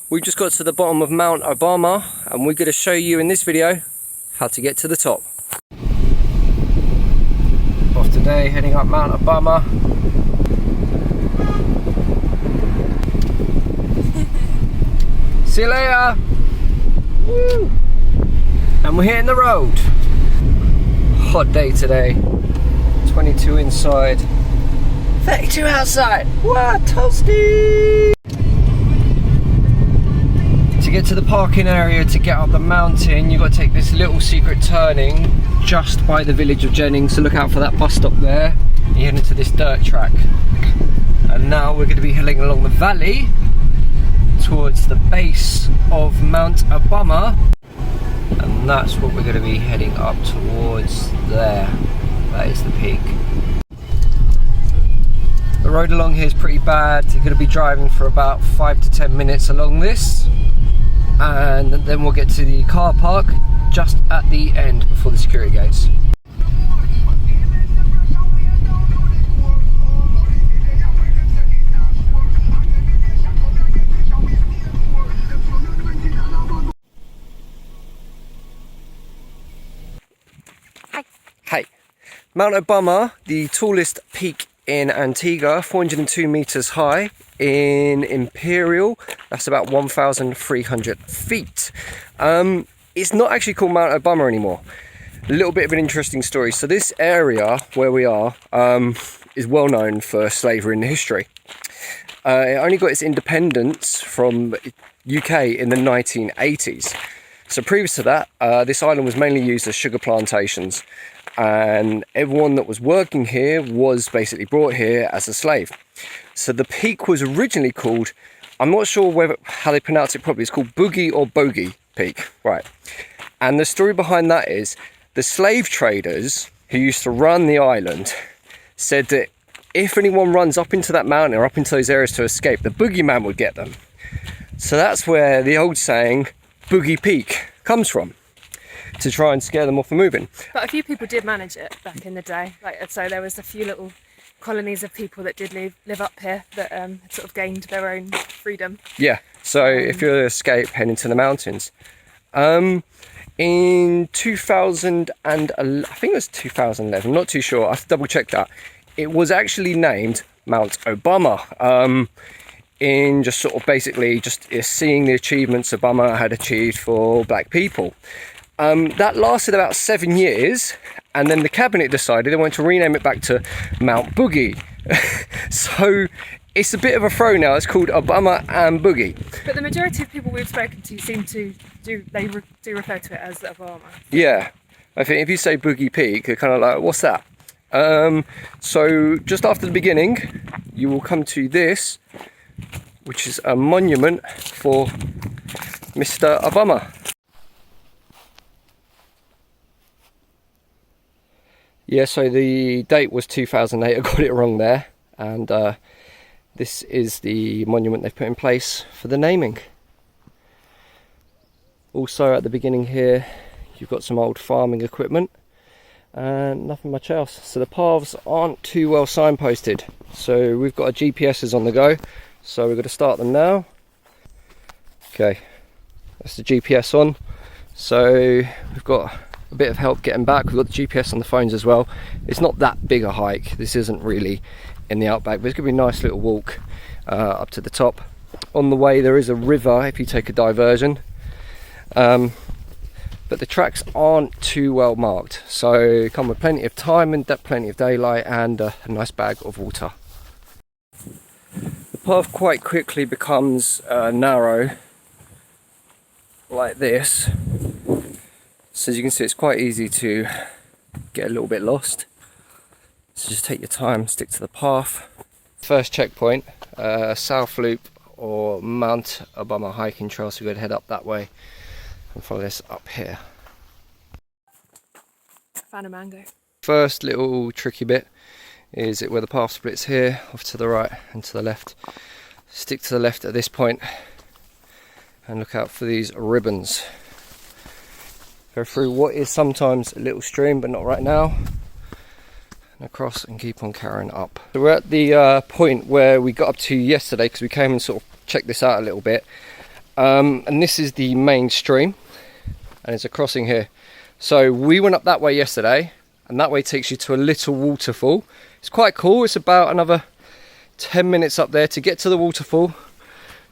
We've just got to the bottom of Mount Obama and we're going to show you in this video how to get to the top. Off today, heading up Mount Obama. See you later! Woo. And we're hitting the road. Hot day today. 22 inside, 32 outside. What, toasty! To get to the parking area to get up the mountain, you've got to take this little secret turning just by the village of Jennings. So look out for that bus stop there. You head into this dirt track. And now we're going to be heading along the valley towards the base of Mount Obama. And that's what we're going to be heading up towards there. That is the peak. The road along here is pretty bad. You're going to be driving for about 5 to 10 minutes along this. And then we'll get to the car park just at the end before the security gates. Hey, Mount Obama, the tallest peak in Antigua, 402 meters high. In Imperial, that's about 1,300 feet. It's not actually called Mount Obama anymore. A little bit of an interesting story. So this area where we are is well known for slavery in history. It only got its independence from UK in the 1980s. So previous to that, this island was mainly used as sugar plantations, and everyone that was working here was basically brought here as a slave. So the peak was originally called, I'm not sure how they pronounce it properly, it's called Boggy or Boggy Peak, right? And the story behind that is the slave traders who used to run the island said that if anyone runs up into that mountain or up into those areas to escape, the boogeyman would get them. So that's where the old saying, Boggy Peak, comes from, to try and scare them off from moving. But a few people did manage it back in the day. So there was a few little colonies of people that did live up here that had sort of gained their own freedom. Yeah, so if you're to escape, head into the mountains. In 2000 and I think it was 2011, I'm not too sure, I have to double check that. It was actually named Mount Obama, in just sort of basically just seeing the achievements Obama had achieved for black people. That lasted about 7 years, and then the cabinet decided they wanted to rename it back to Mount Boogie. So it's a bit of a throw now. It's called Obama and Boogie. But the majority of people we've spoken to seem to do refer to it as Obama. Yeah, I think if you say Boggy Peak, they're kind of like, what's that? So just after the beginning, you will come to this, which is a monument for Mr. Obama. Yeah, so the date was 2008, I got it wrong there, and this is the monument they've put in place for the naming. Also at the beginning here, you've got some old farming equipment and nothing much else. So the paths aren't too well signposted, so we've got our GPSs on the go, so we're going to start them now. Okay, that's the GPS on, so we've got a bit of help getting back. We've got the GPS on the phones as well. It's not that big a hike, this isn't really in the outback, but it's going to be a nice little walk up to the top. On the way there is a river if you take a diversion, but the tracks aren't too well marked, so come with plenty of time and plenty of daylight and a nice bag of water. The path quite quickly becomes narrow like this. So as you can see, it's quite easy to get a little bit lost. So just take your time, stick to the path. First checkpoint, South Loop or Mount Obama hiking trail, so we're going to head up that way and follow this up here. Found a mango. First little tricky bit is where the path splits here, off to the right and to the left. Stick to the left at this point and look out for these ribbons. Go through what is sometimes a little stream, but not right now, and across and keep on carrying up. So we're at the point where we got up to yesterday, because we came and sort of checked this out a little bit, and this is the main stream, and there's a crossing here. So we went up that way yesterday, and that way takes you to a little waterfall. It's quite cool. It's about another 10 minutes up there. To get to the waterfall,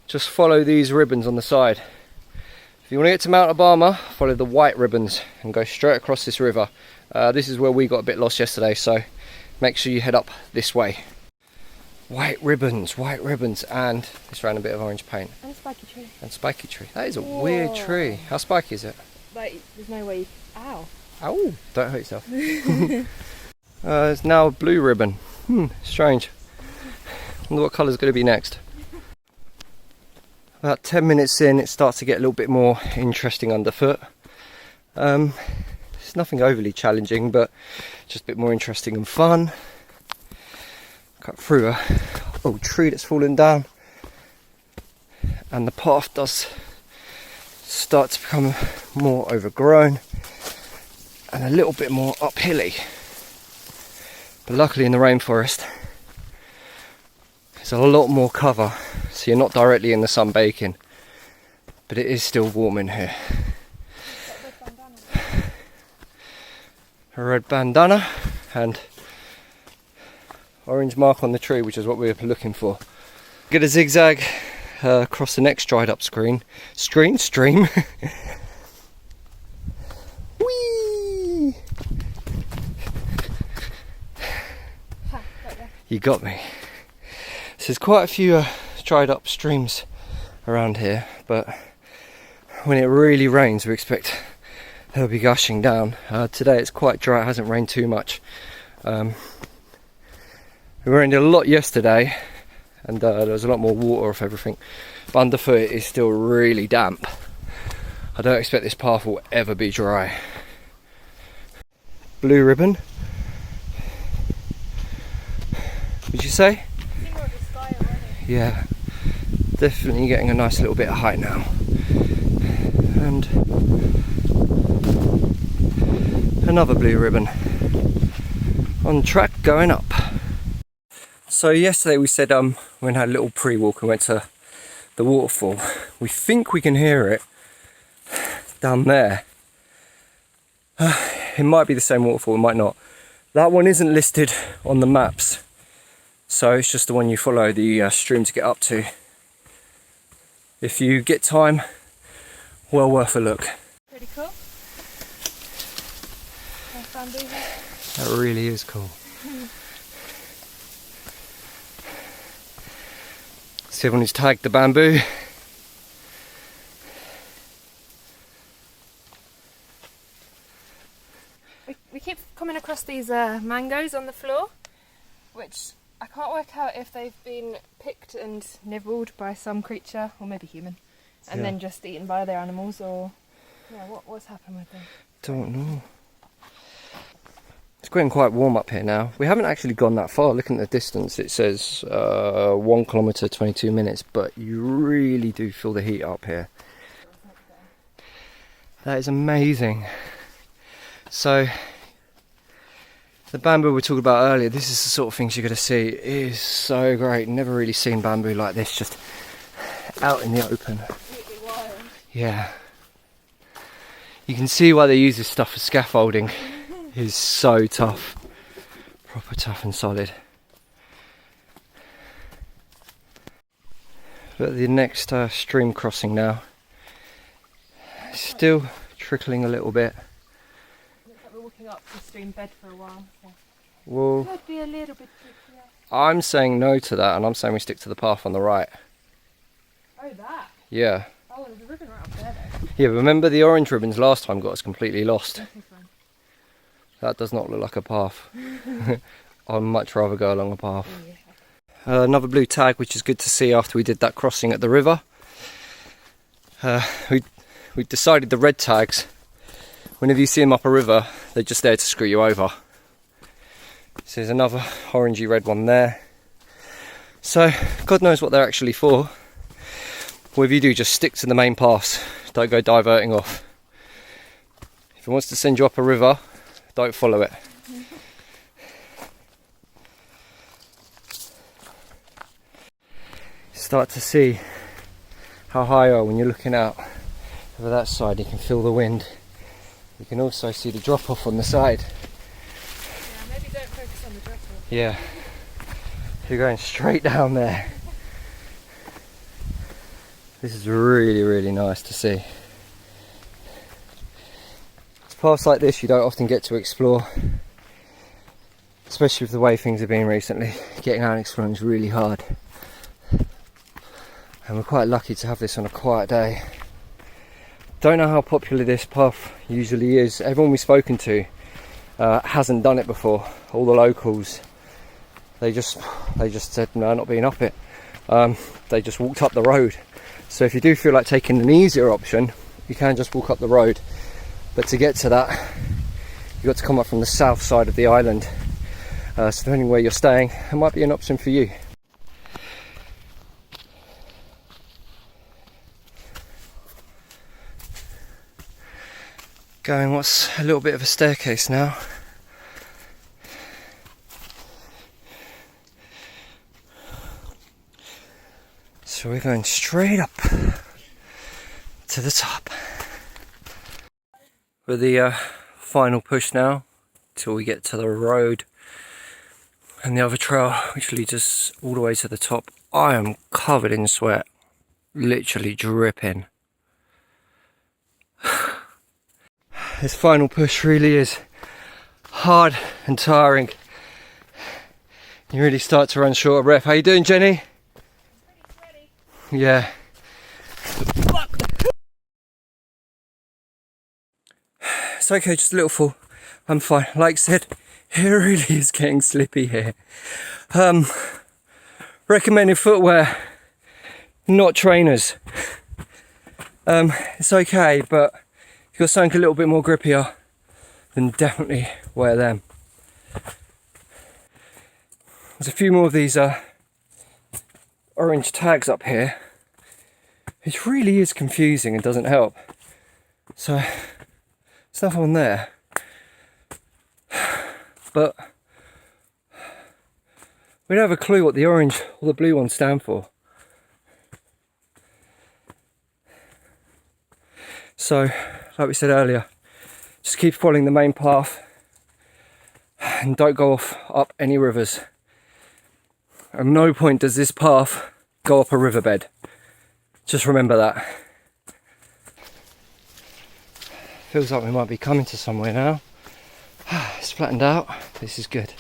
just follow these ribbons on the side. If you want to get to Mount Obama, follow the white ribbons and go straight across this river. This is where we got a bit lost yesterday, so make sure you head up this way. White ribbons, and it's around a bit of orange paint. And a spiky tree. And spiky tree. That is a weird tree. How spiky is it? Like, there's no way. Ow. Ow! Don't hurt yourself. There's now a blue ribbon. Strange. Wonder what colour's going to be next. About 10 minutes in, it starts to get a little bit more interesting underfoot. It's nothing overly challenging, but just a bit more interesting and fun. Cut through a old tree that's fallen down, and the path does start to become more overgrown and a little bit more uphilly. But luckily in the rainforest there's a lot more cover, so you're not directly in the sun baking, but it is still warm in here. A red bandana and orange mark on the tree, which is what we were looking for. Get a zigzag across the next dried up stream. Whee! You got me. So there's quite a few dried up streams around here, but when it really rains we expect they'll be gushing down. Today it's quite dry, it hasn't rained too much. It rained a lot yesterday, and there was a lot more water off everything, but underfoot it is still really damp. I don't expect this path will ever be dry. Blue ribbon. Would you say? Yeah, definitely getting a nice little bit of height now. And another blue ribbon. On track going up. So yesterday we said we had a little pre-walk and went to the waterfall. We think we can hear it down there. It might be the same waterfall, it might not. That one isn't listed on the maps, so it's just the one you follow the stream to get up to. If you get time, well worth a look. Pretty cool. Nice bamboo here. That really is cool. See everyone who's tagged the bamboo. We keep coming across these mangoes on the floor, which I can't work out if they've been picked and nibbled by some creature, or maybe human, and then just eaten by other animals, or what's happened with them? Don't know. It's getting quite warm up here now. We haven't actually gone that far. Looking at the distance, it says 1 kilometre 22 minutes, but you really do feel the heat up here. That is amazing. So the bamboo we talked about earlier, this is the sort of things you're going to see. It is so great. Never really seen bamboo like this, just out in the open. Completely wild. Yeah. You can see why they use this stuff for scaffolding. It's so tough. Proper tough and solid. But the next stream crossing now. Still trickling a little bit. Looks like we're walking up the stream bed for a while. So. Well, Could be a little bit trickier. I'm saying no to that, and I'm saying we stick to the path on the right. Oh, that? Yeah. Oh, there's a ribbon right up there though. Yeah, remember the orange ribbons last time got us completely lost. Okay, fine. That does not look like a path. I'd much rather go along a path. Yeah. Another blue tag, which is good to see after we did that crossing at the river. We decided the red tags, whenever you see them up a river, they're just there to screw you over. So there's another orangey red one there. So God knows what they're actually for. Whatever you do, just stick to the main paths. Don't go diverting off. If it wants to send you up a river, don't follow it. Start to see how high you are when you're looking out over that side. You can feel the wind. You can also see the drop off on the side. Yeah, maybe don't focus on the drop off. Yeah, you're going straight down there. This is really, really nice to see. It's paths like this you don't often get to explore, especially with the way things have been recently. Getting out and exploring is really hard. And we're quite lucky to have this on a quiet day. Don't know how popular this path usually is. Everyone we've spoken to hasn't done it before. All the locals, they just said no, not being up it. They just walked up the road. So if you do feel like taking an easier option, you can just walk up the road. But to get to that, you've got to come up from the south side of the island. So depending where you're staying, it might be an option for you. Going what's a little bit of a staircase now. So we're going straight up to the top. With the final push now till we get to the road and the other trail which leads us all the way to the top. I am covered in sweat, literally dripping. This final push really is hard and tiring. You really start to run short of breath. How you doing, Jenny? Pretty Yeah. It's okay, just a little fall. I'm fine. Like I said, it really is getting slippy here. Recommended footwear, not trainers. It's okay, but if you've got something a little bit more grippier, then definitely wear them. There's a few more of these orange tags up here. It really is confusing and doesn't help. So, stuff on there. But we don't have a clue what the orange or the blue ones stand for. So, like we said earlier, just keep following the main path and don't go off up any rivers. At no point does this path go up a riverbed. Just remember that. Feels like we might be coming to somewhere now. It's flattened out. This is good.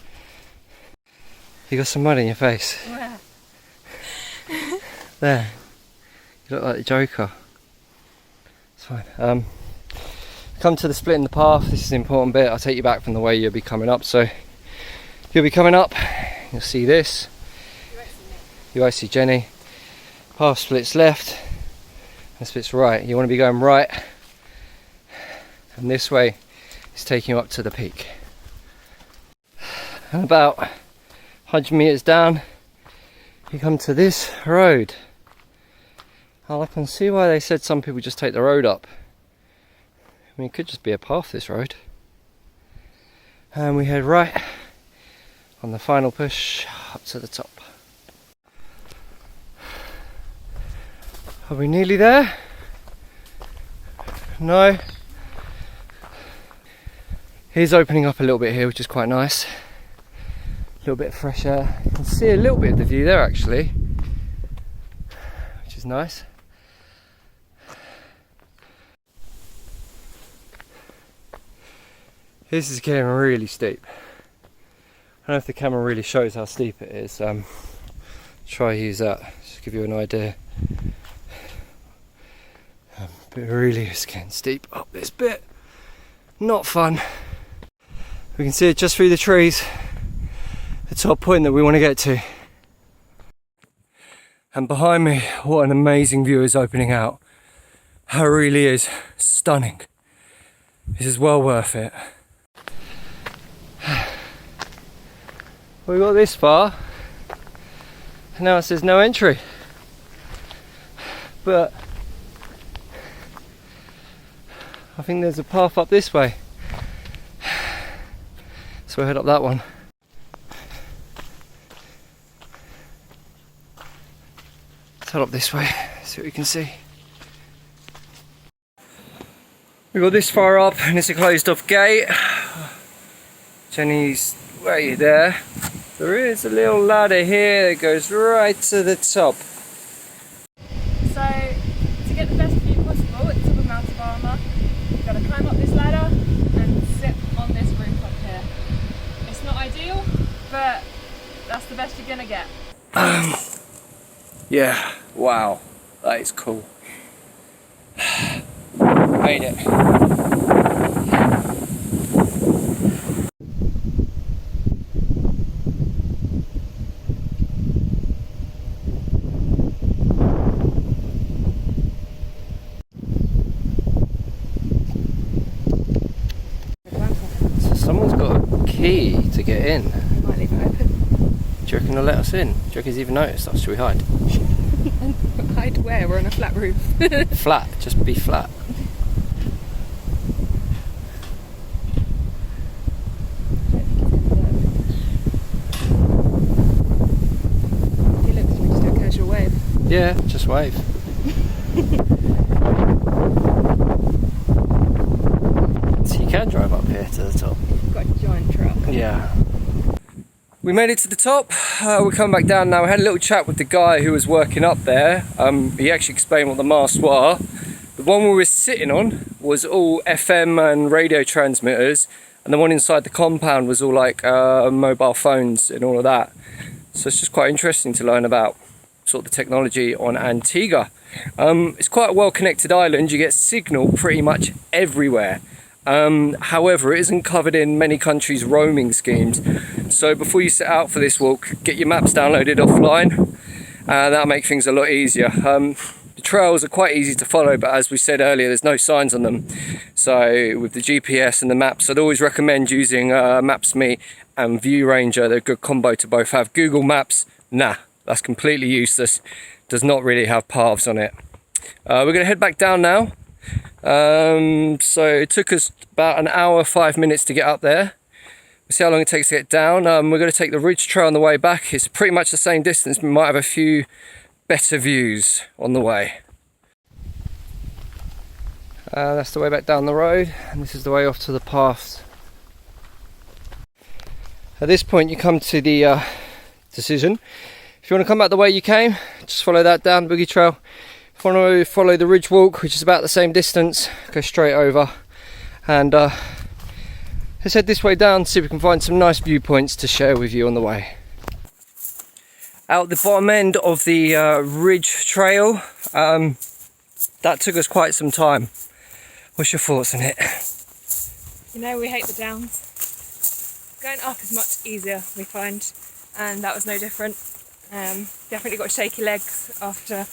You got some mud in your face. Where? There. You look like the Joker. It's fine. Come to the split in the path. This is the important bit. I'll take you back from the way you'll be coming up. So you'll be coming up. You'll see this. You won't see Jenny. Path splits left and splits right. You want to be going right, and this way is taking you up to the peak. And about 100 meters down, you come to this road. And I can see why they said some people just take the road up. I mean, it could just be a path, this road. And we head right on the final push up to the top. Are we nearly there? No. Here's opening up a little bit here, which is quite nice. A little bit of fresh air. You can see a little bit of the view there actually, which is nice. This is getting really steep. I don't know if the camera really shows how steep it is. Try use that, just to give you an idea. But it really is getting steep up this bit. Not fun. We can see it just through the trees, the top point that we want to get to. And behind me, what an amazing view is opening out. It really is stunning. This is well worth it. We got this far, and now it says no entry. But I think there's a path up this way. So we'll head up that one. Let's head up this way, see what we can see. We got this far up and it's a closed off gate. Jenny's way there. There is a little ladder here that goes right to the top. So, to get the best view possible at the top of Mount Obama, you've got to climb up this ladder and sit on this roof up here. It's not ideal, but that's the best you're gonna get. Yeah, wow, that is cool. Made it. So someone's got a key to get in. Might leave it open. Do you reckon they'll let us in? Do you reckon he's even noticed us? Should we hide? Hide where? We're on a flat roof. Flat, just be flat. He looks, we just do a casual wave. Yeah, just wave. So you can drive up here to the top. We've got a giant truck. Yeah. We made it to the top. We're coming back down now. We had a little chat with the guy who was working up there. He actually explained what the masts were. The one we were sitting on was all FM and radio transmitters, and the one inside the compound was all like mobile phones and all of that. So it's just quite interesting to learn about sort of the technology on Antigua. It's quite a well-connected island. You get signal pretty much everywhere. However, it isn't covered in many countries' roaming schemes. So before you set out for this walk, get your maps downloaded offline. That'll make things a lot easier. The trails are quite easy to follow, but as we said earlier, there's no signs on them. So with the GPS and the maps, I'd always recommend using Maps.me and View Ranger. They're a good combo to both have. Google Maps, nah, that's completely useless. Does not really have paths on it. We're going to head back down now. So it took us about an hour, 5 minutes to get up there. We'll see how long it takes to get down. We're going to take the Ridge Trail on the way back. It's pretty much the same distance. We might have a few better views on the way. That's the way back down the road, and this is the way off to the paths. At this point you come to the decision. If you want to come back the way you came, just follow that down Boggy Trail. Follow the ridge walk, which is about the same distance, go straight over, and let's head this way down, see if we can find some nice viewpoints to share with you on the way. Out the bottom end of the ridge trail, that took us quite some time. What's your thoughts on it? You know, we hate the downs. Going up is much easier, we find, and that was no different. Definitely got shaky legs after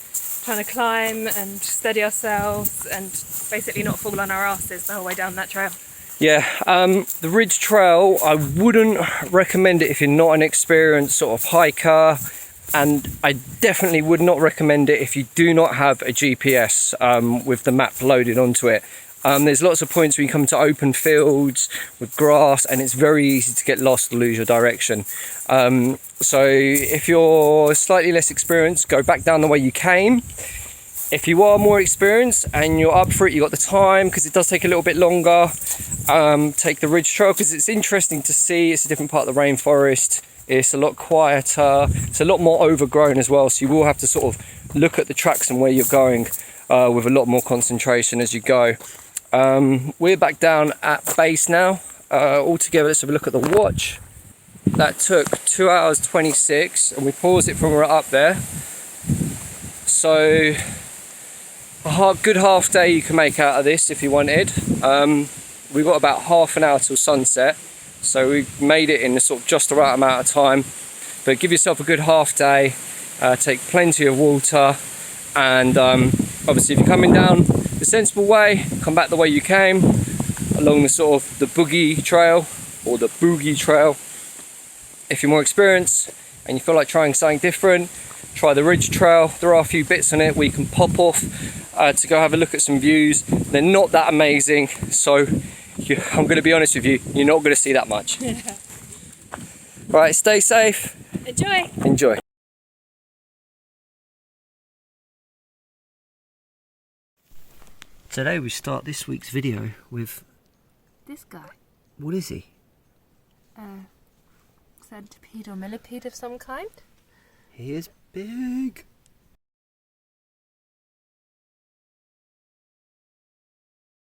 trying to climb and steady ourselves and basically not fall on our asses the whole way down that trail. Yeah, the Ridge Trail, I wouldn't recommend it if you're not an experienced sort of hiker, and I definitely would not recommend it if you do not have a GPS with the map loaded onto it. There's lots of points where you come to open fields with grass and it's very easy to get lost, lose your direction. So if you're slightly less experienced, go back down the way you came. If you are more experienced and you're up for it, you got the time, because it does take a little bit longer, take the Ridge Trail because it's interesting to see. It's a different part of the rainforest. It's a lot quieter. It's a lot more overgrown as well, so you will have to sort of look at the tracks and where you're going with a lot more concentration as you go. We're back down at base now. All together, let's have a look at the watch. That took 2 hours 26, and we paused it from we're up there. So a good half day you can make out of this if you wanted. We've got about half an hour till sunset, so we made it in a sort of just the right amount of time. But give yourself a good half day, take plenty of water, and obviously if you're coming down the sensible way, come back the way you came, along the sort of the Boggy Trail or the Boggy Trail. If you're more experienced and you feel like trying something different, try the Ridge Trail. There are a few bits on it where you can pop off to go have a look at some views. They're not that amazing, so I'm going to be honest with you, you're not going to see that much. Right, stay safe. Enjoy. Enjoy. Today we start this week's video with... This guy. What is he? Centipede or millipede of some kind. He is big.